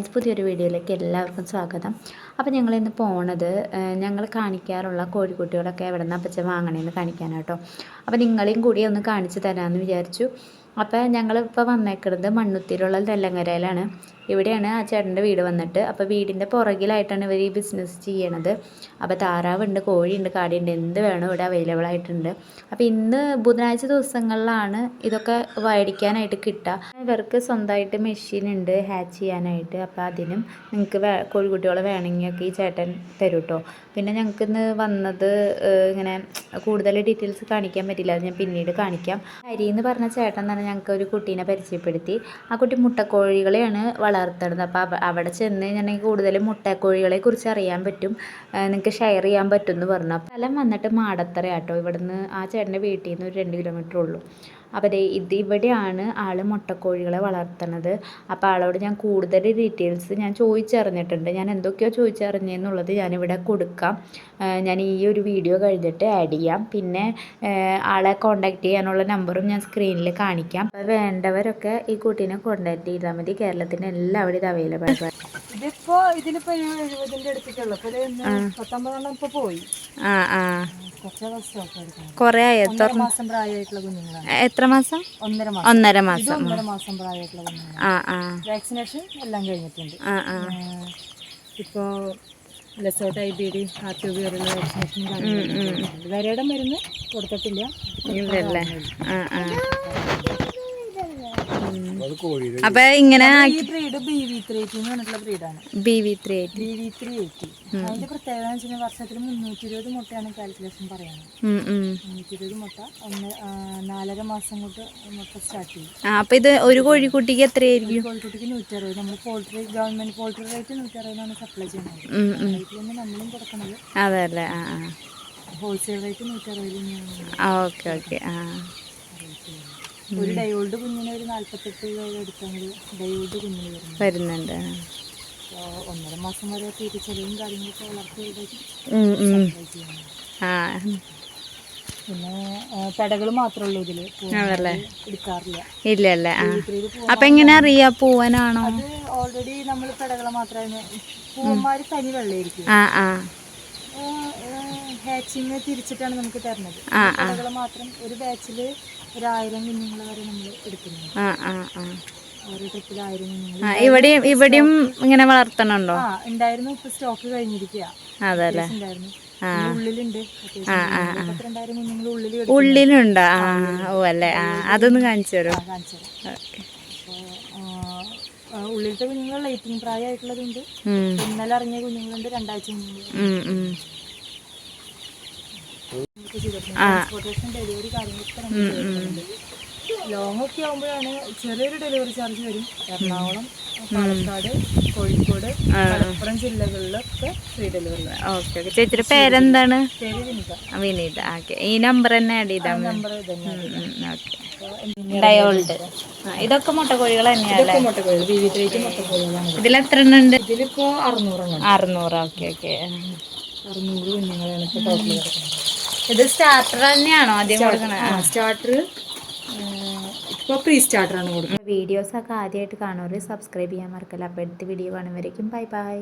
Friends, പുതിയൊരു വീഡിയോയിലേക്ക് എല്ലാവർക്കും സ്വാഗതം. അപ്പോൾ ഞങ്ങളിന്ന് പോണത് ഞങ്ങൾ കാണിക്കാറുള്ള കോഴിക്കുട്ടികളൊക്കെ എവിടെ നിന്ന് അപ്പച്ച വാങ്ങണേന്ന് കാണിക്കാനാട്ടോ. അപ്പോൾ നിങ്ങളെയും കൂടി ഒന്ന് കാണിച്ചു തരാമെന്ന് വിചാരിച്ചു. അപ്പോൾ ഞങ്ങളിപ്പോൾ വന്നേക്കുന്നത് മണ്ണുത്തിയിലുള്ള നെല്ലങ്ങരയിലാണ്. ഇവിടെയാണ് ആ ചേട്ടൻ്റെ വീട് വന്നിട്ട്. അപ്പോൾ വീടിൻ്റെ പുറകിലായിട്ടാണ് ഇവർ ഈ ബിസിനസ് ചെയ്യണത്. അപ്പോൾ താറാവുണ്ട്, കോഴിയുണ്ട്, കാടിയുണ്ട്, എന്ത് വേണം ഇവിടെ അവൈലബിൾ ആയിട്ടുണ്ട്. അപ്പോൾ ഇന്ന് ബുധനാഴ്ച ദിവസങ്ങളിലാണ് ഇതൊക്കെ മേടിക്കാനായിട്ട് കിട്ടുക. ഇവർക്ക് സ്വന്തമായിട്ട് മെഷീൻ ഉണ്ട് ഹാച്ച് ചെയ്യാനായിട്ട്. അപ്പോൾ അതിനും നിങ്ങൾക്ക് കോഴിക്കുട്ടികളെ വേണമെങ്കിലൊക്കെ ഈ ചേട്ടൻ തരും കേട്ടോ. പിന്നെ ഞങ്ങൾക്ക് ഇന്ന് വന്നത് ഇങ്ങനെ കൂടുതൽ ഡീറ്റെയിൽസ് കാണിക്കാൻ പറ്റില്ല, അത് ഞാൻ പിന്നീട് കാണിക്കാം. ഹരി എന്ന് പറഞ്ഞ ചേട്ടൻ തന്നെ ഞങ്ങൾക്ക് ഒരു കുട്ടീനെ പരിചയപ്പെടുത്തി. ആ കുട്ടി മുട്ടക്കോഴികളെയാണ് വളർത്തുന്നത്. അപ്പോൾ അവിടെ ചെന്ന് കഴിഞ്ഞിട്ടുണ്ടെങ്കിൽ കൂടുതലും മുട്ടക്കോഴികളെ കുറിച്ച് അറിയാൻ പറ്റും, നിങ്ങൾക്ക് ഷെയർ ചെയ്യാൻ പറ്റും എന്ന് പറഞ്ഞു. സ്ഥലം വന്നിട്ട് മാടത്തറ കേട്ടോ. ഇവിടുന്ന് ആ ചേട്ടൻ്റെ വീട്ടിൽ നിന്ന് ഒരു 2 കിലോമീറ്റർ ഉള്ളൂ. അപ്പോൾ ഇവിടെയാണ് ആൾ മുട്ടക്കോഴികളെ വളർത്തുന്നത്. അപ്പോൾ ആളോട് ഞാൻ കൂടുതൽ ഡീറ്റെയിൽസ് ഞാൻ ചോദിച്ചറിഞ്ഞിട്ടുണ്ട്. ഞാൻ എന്തൊക്കെയോ ചോദിച്ചറിഞ്ഞെന്നുള്ളത് ഞാനിവിടെ കൊടുക്കാം. ഞാൻ ഈ ഒരു വീഡിയോ കഴിഞ്ഞിട്ട് ആഡ് ചെയ്യാം. പിന്നെ ആളെ കോൺടാക്റ്റ് ചെയ്യാനുള്ള നമ്പറും ഞാൻ സ്ക്രീനിൽ കാണിക്കാം. അപ്പോൾ വേണ്ടവരൊക്കെ ഈ കുട്ടീനെ കോൺടാക്റ്റ് ചെയ്താൽ മതി. കേരളത്തിന് എല്ലാവരും ഇത് അവൈലബിൾ ആണ്. ഇതിലിപ്പോ 70ന്റെ അടുത്തേക്കുള്ളൂ. 19 ഇപ്പൊ പോയി. കൊറേ ആയോ? എത്ര മാസം പ്രായമായിട്ടുള്ള കുഞ്ഞുങ്ങളാണ്. എത്ര മാസം? 1.5 മാസം. 1.5 മാസം പ്രായമായിട്ടുള്ള കുഞ്ഞുങ്ങളാണ്. വാക്സിനേഷൻ എല്ലാം കഴിഞ്ഞിട്ടുണ്ട്. ഇപ്പോ ലെസോട്ട് IBD RTB വരെയുള്ള വാക്സിനേഷൻ വരയുടെ മരുന്ന് കൊടുത്തിട്ടില്ല. അപ്പൊ ഇങ്ങനെ അതിന്റെ പ്രത്യേകത വെച്ചാൽ വർഷത്തിൽ 320 മുട്ടയാണ് കാൽക്കുലേഷൻ പറയുന്നത്. 320 മുട്ട 4.5 മാസം കൊണ്ട് മുട്ട സ്റ്റാർട്ട് ചെയ്യും. അപ്പൊ ഇത് ഒരു കോഴിക്കുട്ടിക്ക് എത്രയായിരിക്കും? കോഴിക്കുട്ടിക്ക് 160. നമ്മൾ poultry government poultry rate 160 supply ചെയ്യുന്നത്. റേറ്റിൽ നമ്മളും കൊടുക്കുന്നത്. അതല്ലേ. Wholesale rate 160. Okay okay. ഒരു ഡയോൾഡ് കുഞ്ഞിന് ഒരു 48 എടുത്തെങ്കിൽ ഡയോൾഡ് കുഞ്ഞിന് വരുന്നുണ്ട്. 1.5 മാസം വരെ ചെറിയും കാര്യങ്ങളൊക്കെ വളർത്തി. പിന്നെ പെടകൾ മാത്രമേ ഉള്ളൂ ഇതില്, എടുക്കാറില്ല. ഇല്ലല്ലേ. അപ്പൊ എങ്ങനെ അറിയാ പൂവനാണോ? അത് ഓൾറെഡി നമ്മൾ പെടകളെ മാത്രമേ, പൂവന്മാര് തനി വെള്ളമായിരിക്കും. ഹാച്ചിങ് തിരിച്ചിട്ടാണ് നമുക്ക് തരുന്നത്. പെടകളെ മാത്രം ഒരു ബാച്ചില് 1000 കുഞ്ഞുങ്ങളെ വരെ നമ്മൾ എടുക്കുന്നുണ്ട്. ഓരോ ട്രിപ്പിൽ 1000 കുഞ്ഞുങ്ങൾ. ഇവിടെയും ഇങ്ങനെ വളർത്തണുണ്ടോ? ഉണ്ടായിരുന്നു. ഇപ്പൊ സ്റ്റോക്ക് കഴിഞ്ഞിരിക്കുക. അതല്ലേ. ഉണ്ടായിരുന്നു. ഉള്ളിലുണ്ട്. 2000 കുഞ്ഞുങ്ങൾ ഉള്ളിലുണ്ടോ? ഓ അല്ലേ. അതൊന്ന് കാണിച്ചു തരും. ഉള്ളിലത്തെ കുഞ്ഞുങ്ങൾ ലൈറ്റിംഗ് പ്രായമായിട്ടുള്ളതുണ്ട്. ഇന്നലെ ഇറങ്ങിയ കുഞ്ഞുങ്ങളുണ്ട്. 2 ആഴ്ച കുഞ്ഞുങ്ങളുണ്ട്. ട്രാൻസ്പോർട്ടേഷൻ ഡെലിവറി കാര്യങ്ങളൊക്കെ ലോങ് ഒക്കെ ആകുമ്പോഴാണ് ചെറിയൊരു ഡെലിവറി ചാർജ് വരും. എറണാകുളം, പാലക്കാട്, കോഴിക്കോട്, മലപ്പുറം ജില്ലകളിലൊക്കെ ഫ്രീ ഡെലിവറി. ഓക്കെ. ചേച്ചിയുടെ പേരെന്താണ്? പേര് വിനീത. വിനീത. ഓക്കെ. ഈ നമ്പർ തന്നെ ആഡ് ചെയ്താൽ നമ്പർ ഡയോൾഡ്. ഇതൊക്കെ മുട്ടക്കോഴികൾ തന്നെയാണ്. മുട്ടക്കോഴികൾ BV3 മുട്ടക്കോഴികളാണ്. ഇതിലെത്ര എണ്ണം ഉണ്ട്? ഇതിലിപ്പോ 600. 600. Okay okay. 600 കുഞ്ഞുങ്ങളാണ് ഇപ്പോൾ ടോട്ടൽ കിടക്കുന്നത്. ഇത് സ്റ്റാർട്ടർ തന്നെയാണോ ആദ്യം കൊടുക്കണത്? സ്റ്റാർട്ടർ ഇപ്പോൾ പ്രീ സ്റ്റാർട്ടറാണ് കൊടുക്കുന്നത്. വീഡിയോസൊക്കെ ആദ്യമായിട്ട് കാണുന്നവർ സബ്സ്ക്രൈബ് ചെയ്യാൻ മറക്കല്ല. അപ്പോൾ അടുത്ത വീഡിയോ കാണുന്നവരേക്കും ബൈ ബൈ.